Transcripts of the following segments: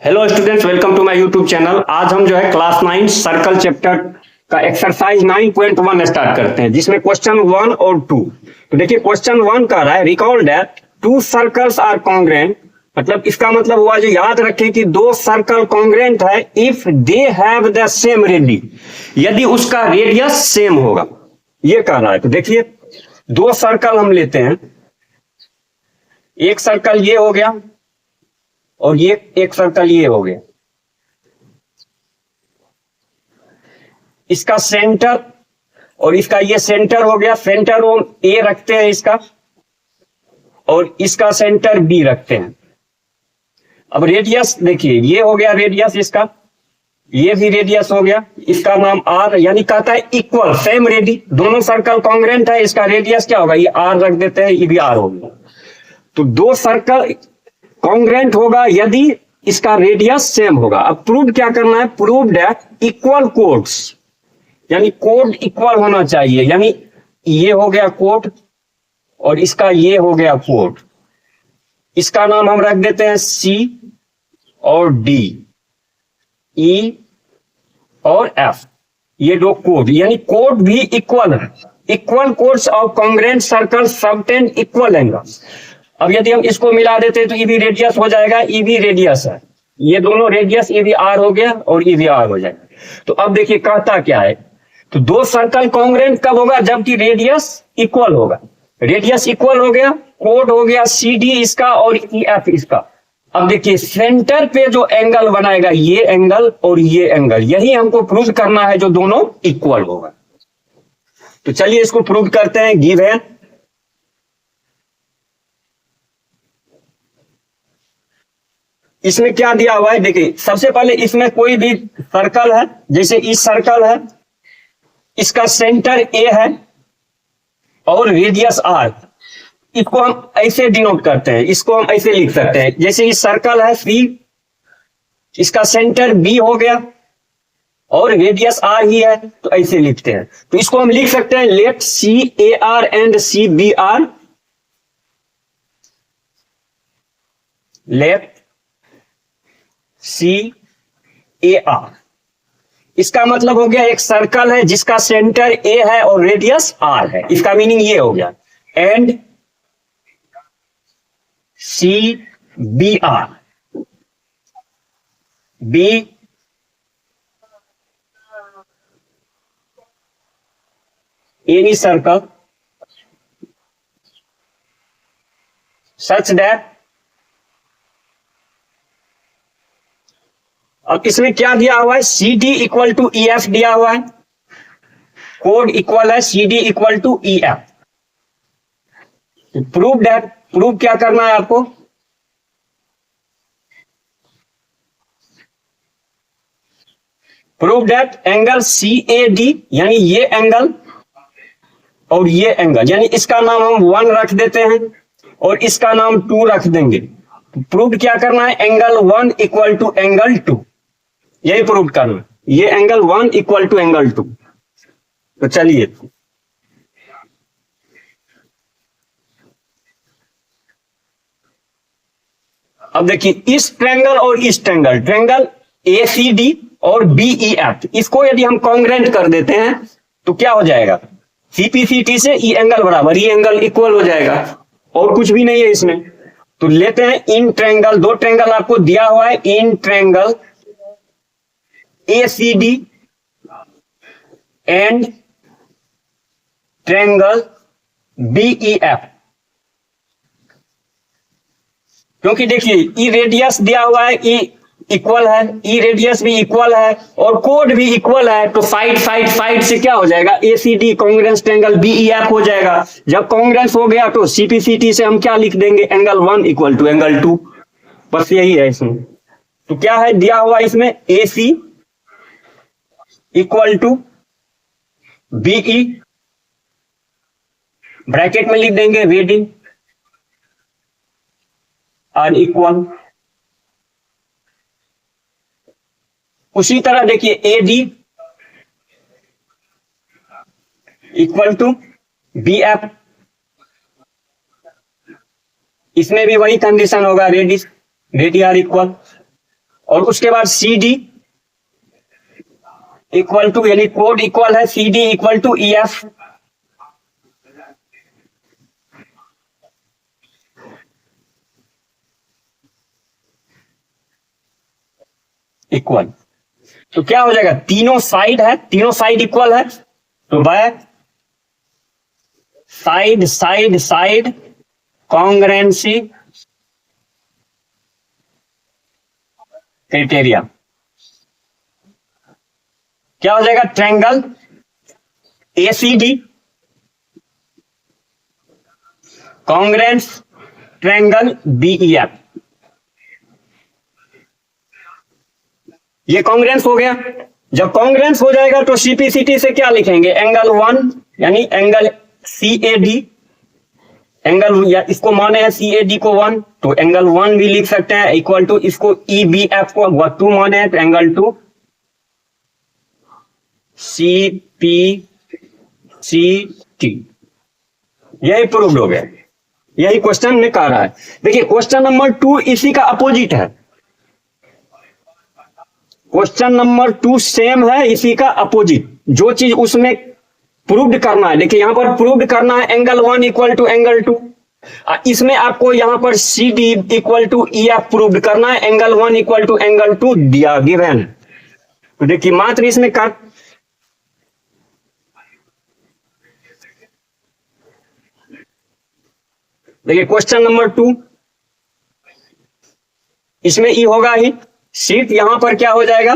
Hello students, welcome to my YouTube channel. आज हम जो है क्लास 9 सर्कल चैप्टर का एक्सरसाइज 9.1 स्टार्ट करते हैं, जिसमें क्वेश्चन 1 और 2। तो देखिए क्वेश्चन 1 कह रहा है recall that two circles are congruent. मतलब इसका मतलब हुआ जो याद रखें कि दो सर्कल कॉन्ग्रेंट है if they have the same radius, यदि उसका रेडियस सेम होगा, ये कह रहा है। तो देखिए दो सर्कल हम लेते हैं, एक सर्कल ये हो गया और ये एक सर्कल ये हो गया। इसका सेंटर और इसका ये सेंटर हो गया, सेंटर हम ए रखते हैं इसका, और इसका सेंटर बी रखते हैं। अब रेडियस देखिए, ये हो गया रेडियस इसका, ये भी रेडियस हो गया, इसका नाम आर, यानी कहता है इक्वल सेम रेडी। दोनों सर्कल कॉन्ग्रेंट है, इसका रेडियस क्या होगा, ये आर रख देते हैं, ये भी आर होगा। तो दो सर्कल कॉन्ग्रेंट होगा यदि इसका रेडियस सेम होगा। अब प्रूव क्या करना है, प्रूव दैट इक्वल कोड्स, यानी कोड इक्वल होना चाहिए। यानी ये हो गया कोड और इसका ये हो गया कोड, इसका नाम हम रख देते हैं सी और डी, ई और एफ, ये दो कोड, यानी कोड भी इक्वल है। Equal codes of congruent circle subtend equal angle. अब यदि हम इसको मिला देते हैं तो ई भी रेडियस हो जाएगा, ई भी रेडियस है, ये दोनों रेडियस, ई भी आर हो गया और ई भी आर हो जाएगा। तो अब देखिए कहता क्या है, तो दो सर्कल कॉन्ग्रेंट कब होगा, जबकि रेडियस इक्वल होगा। रेडियस इक्वल हो गया, कोड हो गया सी डी इसका और ई एफ इसका। अब देखिए सेंटर पे जो एंगल बनाएगा, ये एंगल और ये एंगल, यही हमको प्रूव करना है जो दोनों इक्वल होगा। तो चलिए इसको प्रूव करते हैं। गिवन इसमें क्या दिया हुआ है, देखिए सबसे पहले इसमें कोई भी सर्कल है, जैसे इस सर्कल है, इसका सेंटर ए है और रेडियस आर, इसको हम ऐसे डिनोट करते हैं, इसको हम ऐसे लिख सकते हैं, जैसे इस सर्कल है सी, इसका सेंटर बी हो गया और रेडियस आर ही है, तो ऐसे लिखते हैं। तो इसको हम लिख सकते हैं let C A R and C B R, let C A R. इसका मतलब हो गया एक सर्कल है जिसका सेंटर ए है और रेडियस आर है, इसका मीनिंग ये हो गया। And C B R, be any circle such that, अब इसमें क्या दिया हुआ है, C D equal to E F दिया हुआ है, कोड इक्वल है C D equal to E F. Prove that, prove क्या करना है आपको, prove that angle C A D, यानी ये एंगल और ये एंगल, यानी इसका नाम हम 1 रख देते हैं और इसका नाम 2 रख देंगे। प्रूव क्या करना है, एंगल 1 इक्वल टू एंगल 2, यही प्रूव करना, ये एंगल 1 इक्वल टू एंगल 2। तो चलिए अब देखिए इस ट्रायंगल और इस triangle, triangle A C D और बी ई एफ, इसको यदि हम कॉन्ग्रेंट कर देते हैं तो क्या हो जाएगा, सीपीसीटी से ई एंगल बराबर ई एंगल इक्वल हो जाएगा, और कुछ भी नहीं है इसमें। तो लेते हैं इन ट्रायंगल, दो ट्रायंगल आपको दिया हुआ है, in triangle A C D and triangle B E F. क्योंकि देखिए ई रेडियस दिया हुआ है, ई इक्वल है, ई रेडियस भी इक्वल है और कोड भी इक्वल है, तो साइड साइड साइड से क्या हो जाएगा, A C D congruent triangle B E F हो जाएगा। जब कॉन्ग्रेंस हो गया तो सीपीसीटी से हम क्या लिख देंगे, एंगल 1 इक्वल टू एंगल 2, बस यही है इसमें। तो क्या है दिया हुआ इसमें, A C equal to B E, bracket में लिख देंगे रेडी और इक्वल। उसी तरह देखिए A D equal to B F, इसमें भी वही कंडीशन होगा, रेडी आर इक्वल। और उसके बाद सी डी इक्वल टू, यानी कोड इक्वल है C D equal to E F. Equal, तो क्या हो जाएगा, तीनों साइड है, तीनों साइड इक्वल है, तो by side side side कॉन्ग्रेंसी criteria क्या हो जाएगा, ट्रायंगल एसीडी कॉन्ग्रेंस ट्रायंगल बीईएफ। ये कॉन्ग्रेंस हो गया। जब कॉन्ग्रेंस हो जाएगा तो सीपीसीटी से क्या लिखेंगे, एंगल 1 यानी एंगल सीएडी, एंगल या इसको माने हैं सीएडी को 1, तो एंगल 1 भी लिख सकते हैं इक्वल टू, इसको ईबीएफ को 2 माने हैं तो एंगल 2 सीपीसीटी। यही प्रूव्ड हो गया, यही क्वेश्चन में कह रहा है। देखिए क्वेश्चन नंबर 2 इसी का अपोजिट है, क्वेश्चन नंबर 2 सेम है, इसी का अपोजिट। जो चीज उसमें प्रूव्ड करना है, देखिए यहां पर प्रूव्ड करना है एंगल 1 इक्वल टू एंगल 2, इसमें आपको यहां पर C D equal to E F proved करना है, एंगल 1 इक्वल टू एंगल 2 दिया गिवन। तो देखिए मात्र इसमें काट, देखिए क्वेश्चन नंबर 2 इसमें ई होगा ही, सिर्फ यहां पर क्या हो जाएगा,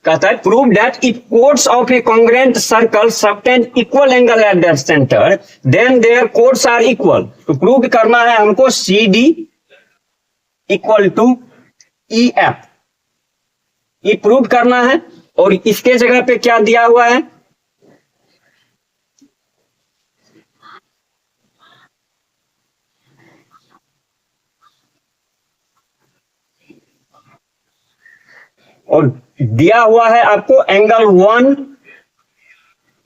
कहता है prove that if chords of a congruent circle subtend equal angle at that centre then their chords are equal. तो प्रूव करना है हमको C D equal to E F, ये प्रूव करना है। और इसके जगह पे क्या दिया हुआ है, और दिया हुआ है आपको एंगल 1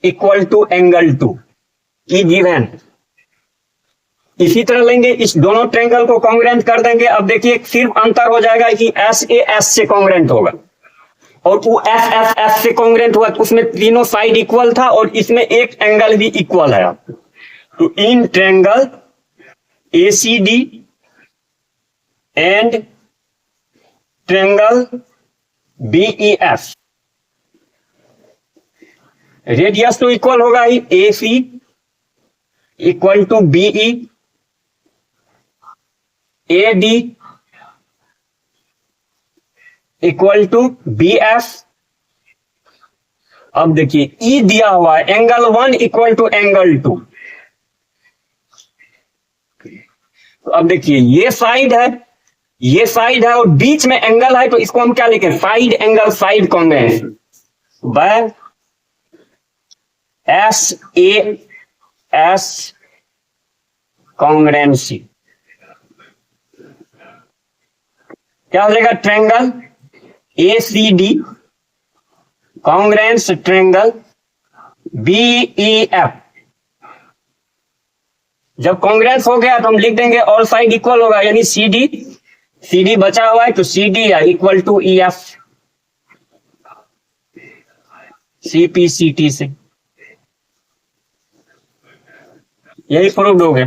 इक्वल टू एंगल 2 ई गिवन। इसी तरह लेंगे, इस दोनों ट्रायंगल को कॉन्ग्रेंट कर देंगे। अब देखिए सिर्फ अंतर हो जाएगा कि एस ए एस से कॉन्ग्रेंट होगा और वो एस एस एस से कॉन्ग्रेंट हुआ, उसमें तीनों साइड इक्वल था और इसमें एक एंगल भी इक्वल है। तो in triangle A C D and triangle BEF radius तो इक्वल होगा ही, A C equal to BE, A D equal to B F. अब देखिए ई दिया हुआ है एंगल 1 इक्वल टू एंगल 2। तो अब देखिए ये साइड है, ये साइड है और बीच में एंगल है, तो इसको हम क्या लिखें, side angle side congruency by S A S congruency. क्या हो जाएगा, triangle A C D congruent triangle BEF. जब कॉन्ग्रेंस हो गया तो हम लिख देंगे ऑल साइड इक्वल होगा, यानी सी डी बचा हुआ है तो C D equal to E F CPCT से। यही प्रूव्ड हो गया।